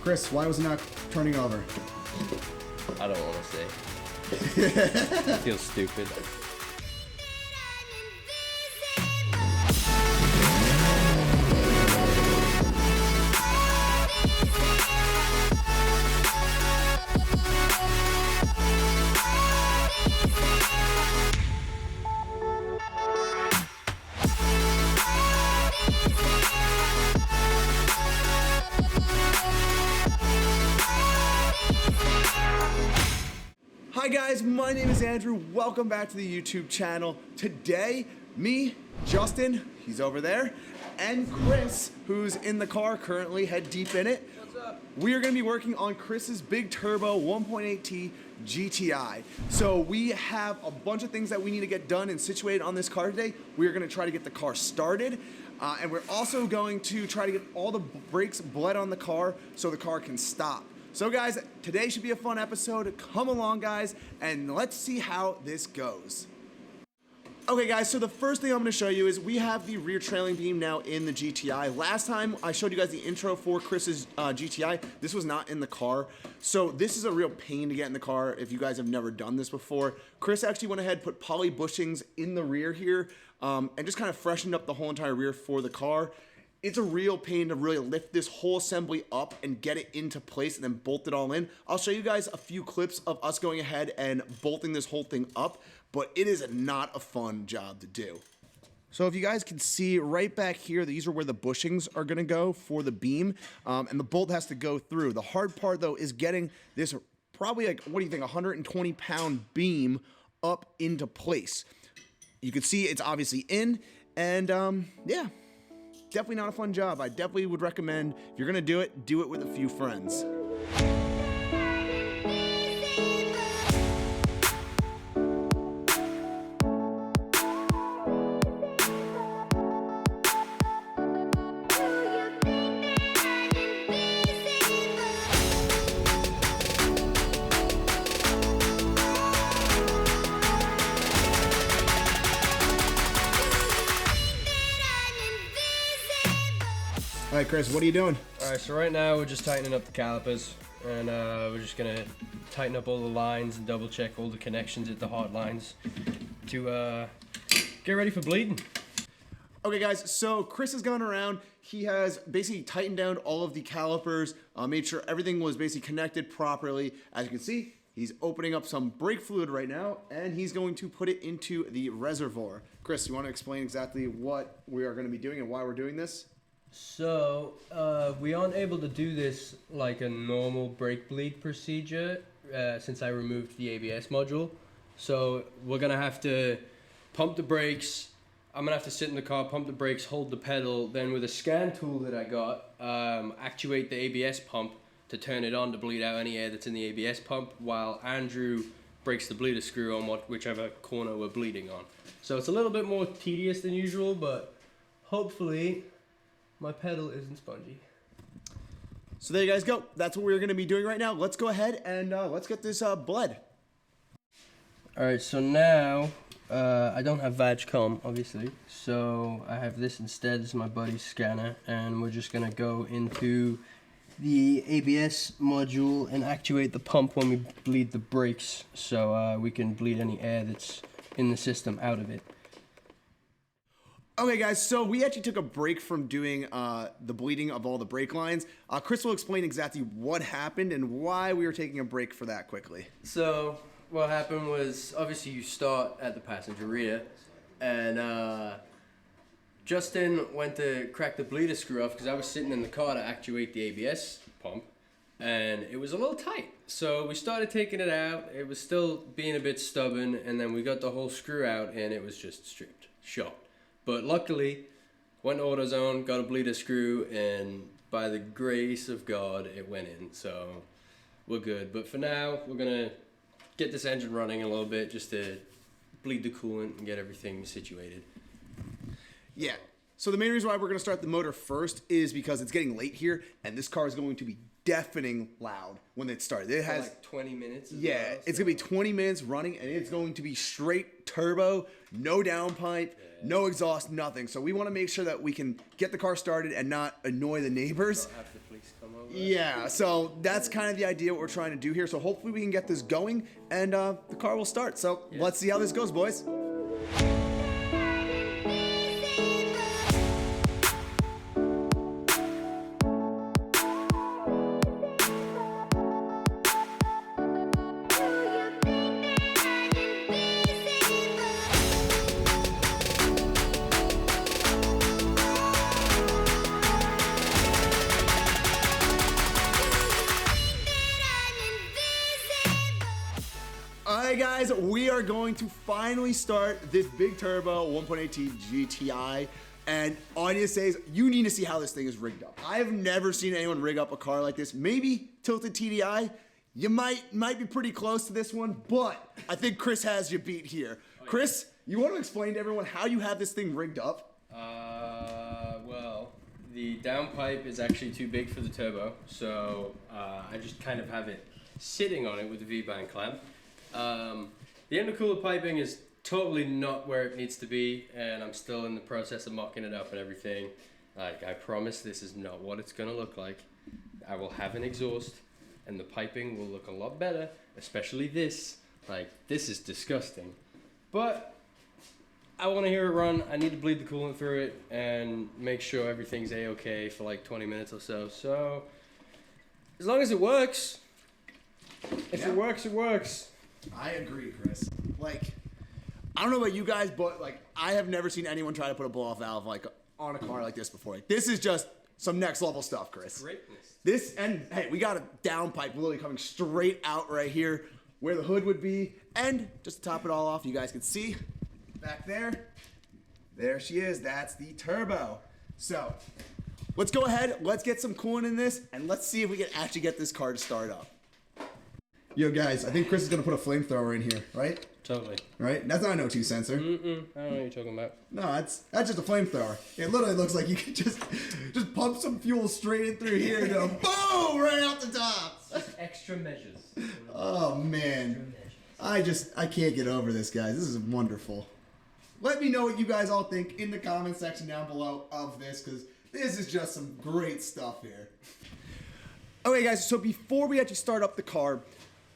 Chris, why was it not turning over? I don't want to say. I feel stupid. Hi guys, my name is Andrew. Welcome back to the YouTube channel. Today, me, Justin, he's over there, and Chris, who's in the car currently, head deep in it. What's up? We are going to be working on Chris's big turbo 1.8T GTI. So we have a bunch of things that we need to get done and situated on this car today. We are going to try to get the car started. And we're also going to try to get all the brakes bled on the car so the car can stop. So guys, today should be a fun episode. Come along guys, and let's see how this goes. Okay guys, so the first thing I'm gonna show you is we have the rear trailing beam now in the GTI. Last time I showed you guys the intro for Chris's GTI, this was not in the car. So this is a real pain to get in the car if you guys have never done this before. Chris actually went ahead, put poly bushings in the rear here, and just kind of freshened up the whole entire rear for the car. It's a real pain to really lift this whole assembly up and get it into place and then bolt it all in. I'll show you guys a few clips of us going ahead and bolting this whole thing up, but it is not a fun job to do. So if you guys can see right back here, these are where the bushings are gonna go for the beam, and the bolt has to go through. The hard part though is getting this probably like, what do you think, 120-pound beam up into place. You can see it's obviously in, and yeah. Definitely not a fun job. I definitely would recommend, if you're gonna do it with a few friends. All right, Chris, what are you doing? All right, so right now we're just tightening up the calipers, and we're just gonna tighten up all the lines and double check all the connections at the hot lines to get ready for bleeding. Okay guys, so Chris has gone around, he has basically tightened down all of the calipers, made sure everything was basically connected properly. As you can see, he's opening up some brake fluid right now, and he's going to put it into the reservoir. Chris, you wanna explain exactly what we are gonna be doing and why we're doing this? So, we aren't able to do this like a normal brake bleed procedure since I removed the ABS module. So we're gonna have to pump the brakes. I'm gonna have to sit in the car, pump the brakes, hold the pedal, then with a scan tool that I got, actuate the ABS pump to turn it on to bleed out any air that's in the ABS pump, while Andrew breaks the bleeder screw on whichever corner we're bleeding on. So it's a little bit more tedious than usual, but hopefully my pedal isn't spongy. So there you guys go. That's what we're gonna be doing right now. Let's go ahead and let's get this bled. All right, so now I don't have VAGCOM, obviously, so I have this instead as my buddy's scanner, and we're just gonna go into the ABS module and actuate the pump when we bleed the brakes, so we can bleed any air that's in the system out of it. Okay guys, so we actually took a break from doing the bleeding of all the brake lines. Chris will explain exactly what happened and why we were taking a break for that quickly. So what happened was, obviously you start at the passenger rear, and Justin went to crack the bleeder screw off because I was sitting in the car to actuate the ABS pump, and it was a little tight. So we started taking it out. It was still being a bit stubborn, and then we got the whole screw out, and it was just stripped, shot. But luckily, went to AutoZone, got a bleeder screw, and by the grace of God, it went in. So we're good. But for now, we're gonna get this engine running a little bit just to bleed the coolant and get everything situated. Yeah. So the main reason why we're going to start the motor first is because it's getting late here, and this car is going to be deafening loud when it starts. It has like 20 minutes. Yeah, well, it's going to be 20 minutes running, and it's going to be straight turbo, no downpipe, no exhaust, nothing. So we want to make sure that we can get the car started and not annoy the neighbors. Not have the police come over. Yeah, so that's kind of the idea what we're trying to do here. So hopefully we can get this going, and the car will start. So let's see how this goes, boys. Alright guys, we are going to finally start this big turbo 1.8T GTI, and Anya says you need to see how this thing is rigged up. I have never seen anyone rig up a car like this. Maybe tilted TDI, you might be pretty close to this one, but I think Chris has you beat here. Chris, you want to explain to everyone how you have this thing rigged up? Well, the downpipe is actually too big for the turbo, so I just kind of have it sitting on it with the V-band clamp. The intercooler piping is totally not where it needs to be, and I'm still in the process of mocking it up and everything. Like, I promise this is not what it's gonna look like. I will have an exhaust, and the piping will look a lot better, especially this. Like, this is disgusting. But I want to hear it run. I need to bleed the coolant through it and make sure everything's a-okay for like 20 minutes or so. So, as long as it works, if it works, it works. I agree, Chris. Like, I don't know about you guys, but like, I have never seen anyone try to put a blow-off valve like on a car like this before. Like, this is just some next level stuff, Chris. Greatness. This, and hey, we got a downpipe literally coming straight out right here where the hood would be. And just to top it all off, you guys can see back there. There she is. That's the turbo. So let's go ahead. Let's get some coolant in this, and let's see if we can actually get this car to start up. Yo, guys, I think Chris is going to put a flamethrower in here, right? Totally. Right? That's not an O2 sensor. I don't know what you're talking about. No, that's just a flamethrower. It literally looks like you could just pump some fuel straight in through here and go boom right out the top. Just extra measures. Oh man, I can't get over this, guys. This is wonderful. Let me know what you guys all think in the comment section down below of this, because this is just some great stuff here. Okay, guys, so before we actually start up the car,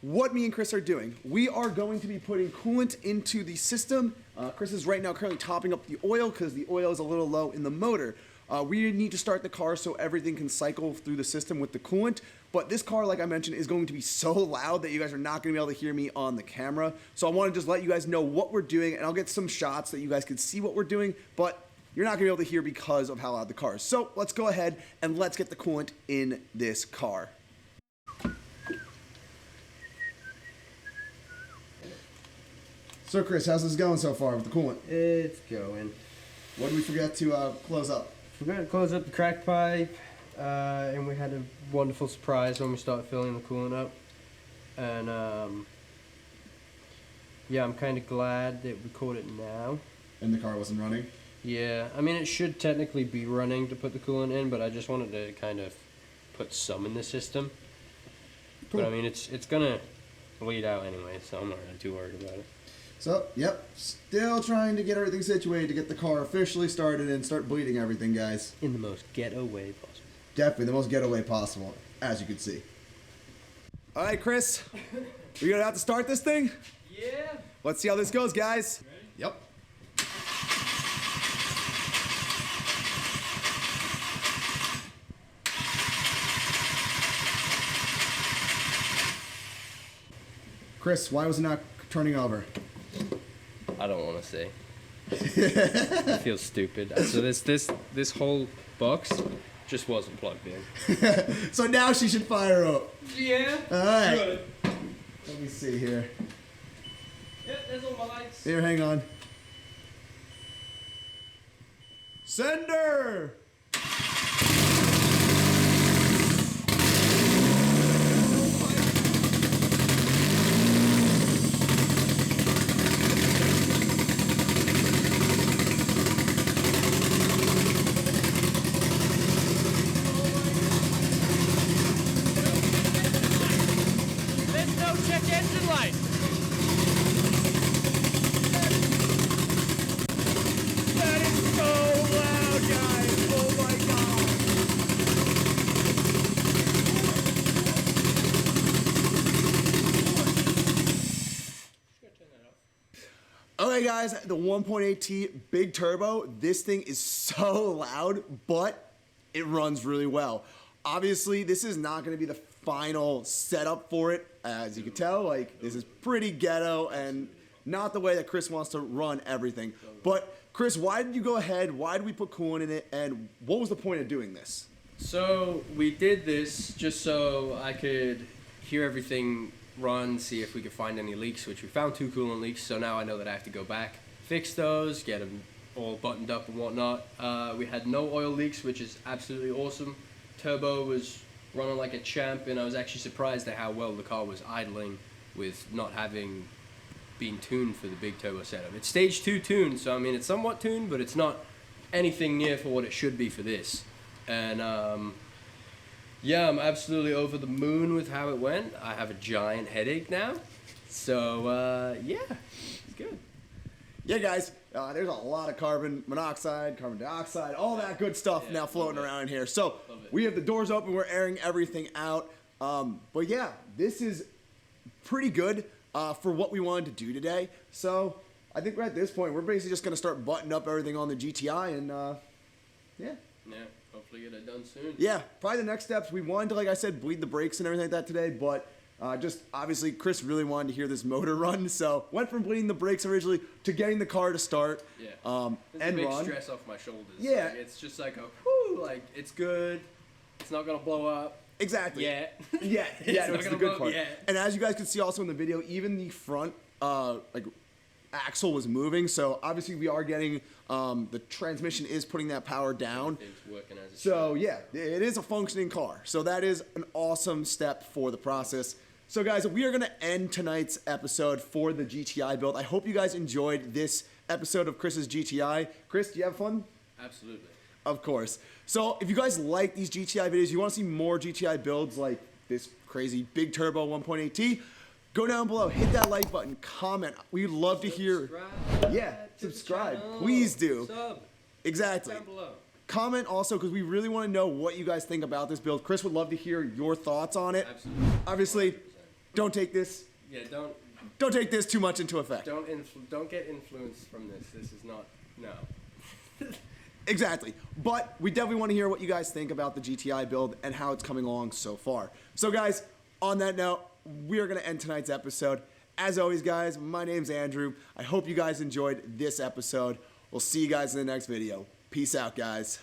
what me and Chris are doing, we are going to be putting coolant into the system. Chris is right now currently topping up the oil because the oil is a little low in the motor. We need to start the car so everything can cycle through the system with the coolant. But this car, like I mentioned, is going to be so loud that you guys are not going to be able to hear me on the camera. So I want to just let you guys know what we're doing, and I'll get some shots that you guys can see what we're doing, but you're not going to be able to hear because of how loud the car is. So let's go ahead and let's get the coolant in this car. So Chris, how's this going so far with the coolant? It's going. What did we forget to close up? Forgot to close up the crack pipe, and we had a wonderful surprise when we started filling the coolant up. And yeah, I'm kind of glad that we caught it now. And the car wasn't running? Yeah, I mean, it should technically be running to put the coolant in, but I just wanted to kind of put some in the system. Cool. But I mean, it's gonna bleed out anyway, so I'm not really too worried about it. So, yep, still trying to get everything situated to get the car officially started and start bleeding everything, guys. In the most ghetto way possible. Definitely the most ghetto way possible, as you can see. All right, Chris, we gonna have to start this thing? Yeah. Let's see how this goes, guys. Ready? Yep. Chris, why was it not turning over? I don't want to say. It feels stupid. So this whole box just wasn't plugged in. So now she should fire up. Yeah. All right. Good. Let me see here. Yep, there's all my lights. Here, hang on. Sender! light. That is so loud, guys. Oh my god. Okay, guys, the 1.8T big turbo. This thing is so loud, but it runs really well. Obviously, this is not going to be the final setup for it. As you can tell, like, this is pretty ghetto and not the way that Chris wants to run everything. But Chris, why did you go ahead? Why did we put coolant in it? And what was the point of doing this? So we did this just so I could hear everything run, see if we could find any leaks, which we found 2 coolant leaks. So now I know that I have to go back, fix those, get them all buttoned up and whatnot. We had no oil leaks, which is absolutely awesome. Turbo was running like a champ, and I was actually surprised at how well the car was idling with not having been tuned for the big turbo setup. It's stage 2 tuned, so I mean it's somewhat tuned, but it's not anything near for what it should be for this. And yeah, I'm absolutely over the moon with how it went. I have a giant headache now, so yeah, it's good. Yeah, guys, there's a lot of carbon monoxide, carbon dioxide, all that good stuff now floating around in here. So we have the doors open, we're airing everything out. But yeah, this is pretty good for what we wanted to do today. So I think we're at this point, we're basically just going to start buttoning up everything on the GTI and yeah. Yeah, hopefully get it done soon. Yeah, probably the next steps. We wanted to, like I said, bleed the brakes and everything like that today, but just obviously Chris really wanted to hear this motor run, so went from bleeding the brakes originally to getting the car to start. Yeah. And a big run. stress off my shoulders. Yeah. Like, it's just like a whoo, like it's good. It's not gonna blow up. Exactly. Yeah. Yeah, yeah, not it's the gonna good blow- part. yeah. And as you guys can see also in the video, even the front like axle was moving, so obviously we are getting the transmission is putting that power down. It's working as it So yeah, it is a functioning car. So that is an awesome step for the process. So guys, we are gonna end tonight's episode for the GTI build. I hope you guys enjoyed this episode of Chris's GTI. Chris, do you have fun? Absolutely. Of course. So if you guys like these GTI videos, you wanna see more GTI builds like this crazy big turbo 1.8T, go down below, hit that like button, comment. We'd love to hear. Yeah, subscribe. Please do. Sub. Exactly. Down below. Comment also because we really want to know what you guys think about this build. Chris would love to hear your thoughts on it. Absolutely. Obviously, 100%. don't take this. Yeah, Don't take this too much into effect. don't get influenced from this. This is not no. Exactly. But we definitely want to hear what you guys think about the GTI build and how it's coming along so far. So guys, on that note, we are going to end tonight's episode. As always, guys, my name's Andrew. I hope you guys enjoyed this episode. We'll see you guys in the next video. Peace out, guys.